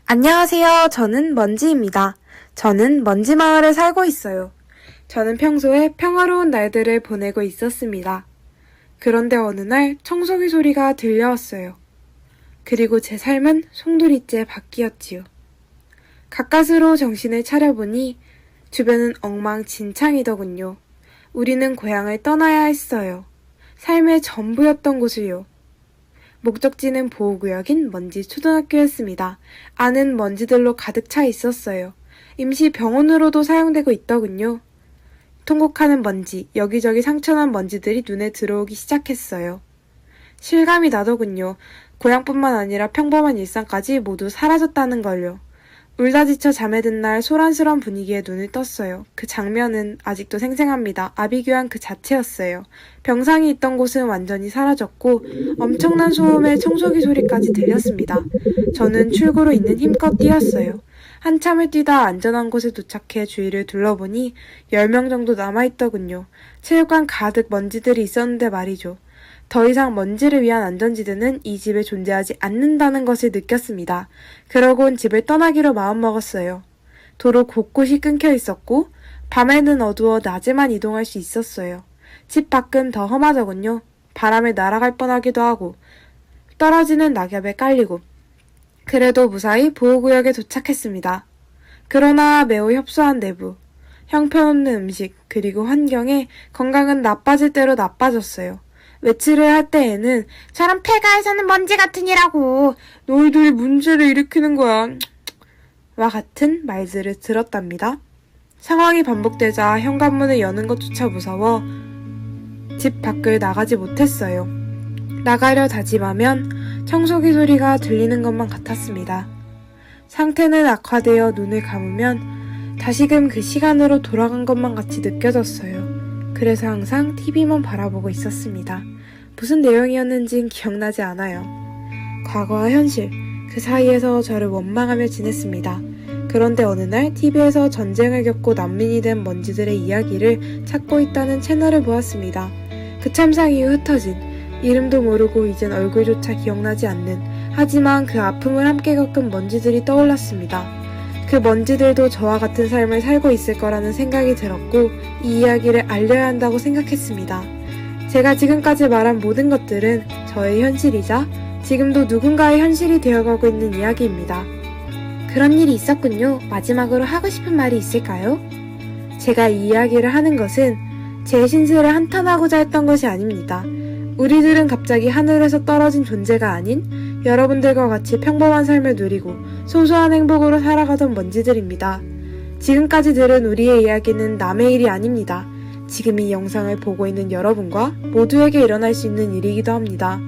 안녕하세요. 저는 먼지입니다. 저는 먼지마을에 살고 있어요. 저는 평소에 평화로운 날들을 보내고 있었습니다. 그런데 어느 날 청소기 소리가 들려왔어요. 그리고 제 삶은 송두리째 바뀌었지요. 가까스로 정신을 차려보니 주변은 엉망진창이더군요. 우리는 고향을 떠나야 했어요. 삶의 전부였던 곳을요. 목적지는 보호구역인 먼지 초등학교였습니다. 안은 먼지들로 가득 차 있었어요. 임시 병원으로도 사용되고 있더군요. 통곡하는 먼지, 여기저기 상처난 먼지들이 눈에 들어오기 시작했어요. 실감이 나더군요. 고향뿐만 아니라 평범한 일상까지 모두 사라졌다는 걸요. 울다 지쳐 잠에 든 날 소란스러운 분위기에 눈을 떴어요. 그 장면은 아직도 생생합니다. 아비규환 그 자체였어요. 병상이 있던 곳은 완전히 사라졌고 엄청난 소음의 청소기 소리까지 들렸습니다. 저는 출구로 있는 힘껏 뛰었어요. 한참을 뛰다 안전한 곳에 도착해 주위를 둘러보니 10명 정도 남아있더군요. 체육관 가득 먼지들이 있었는데 말이죠. 더 이상 먼지를 위한 안전지대는 이 집에 존재하지 않는다는 것을 느꼈습니다. 그러곤 집을 떠나기로 마음먹었어요. 도로 곳곳이 끊겨 있었고 밤에는 어두워 낮에만 이동할 수 있었어요. 집 밖은 더 험하더군요. 바람에 날아갈 뻔하기도 하고 떨어지는 낙엽에 깔리고 그래도 무사히 보호구역에 도착했습니다. 그러나 매우 협소한 내부, 형편없는 음식, 그리고 환경에 건강은 나빠질 대로 나빠졌어요. 외출을 할 때에는 저런 폐가에 사는 먼지 같으니라고 너희들이 문제를 일으키는 거야 와 같은 말들을 들었답니다. 상황이 반복되자 현관문을 여는 것조차 무서워 집 밖을 나가지 못했어요. 나가려 다짐하면 청소기 소리가 들리는 것만 같았습니다. 상태는 악화되어 눈을 감으면 다시금 그 시간으로 돌아간 것만 같이 느껴졌어요. 그래서 항상 TV만 바라보고 있었습니다. 무슨 내용이었는진 기억나지 않아요. 과거와 현실, 그 사이에서 저를 원망하며 지냈습니다. 그런데 어느 날 TV에서 전쟁을 겪고 난민이 된 먼지들의 이야기를 찾고 있다는 채널을 보았습니다. 그 참상 이후 흩어진, 이름도 모르고 이젠 얼굴조차 기억나지 않는, 하지만 그 아픔을 함께 겪은 먼지들이 떠올랐습니다. 그 먼지들도 저와 같은 삶을 살고 있을 거라는 생각이 들었고 이 이야기를 알려야 한다고 생각했습니다. 제가 지금까지 말한 모든 것들은 저의 현실이자 지금도 누군가의 현실이 되어가고 있는 이야기입니다. 그런 일이 있었군요. 마지막으로 하고 싶은 말이 있을까요? 제가 이 이야기를 하는 것은 제 신세를 한탄하고자 했던 것이 아닙니다. 우리들은 갑자기 하늘에서 떨어진 존재가 아닌 여러분들과 같이 평범한 삶을 누리고 소소한 행복으로 살아가던 먼지들입니다. 지금까지 들은 우리의 이야기는 남의 일이 아닙니다. 지금 이 영상을 보고 있는 여러분과 모두에게 일어날 수 있는 일이기도 합니다.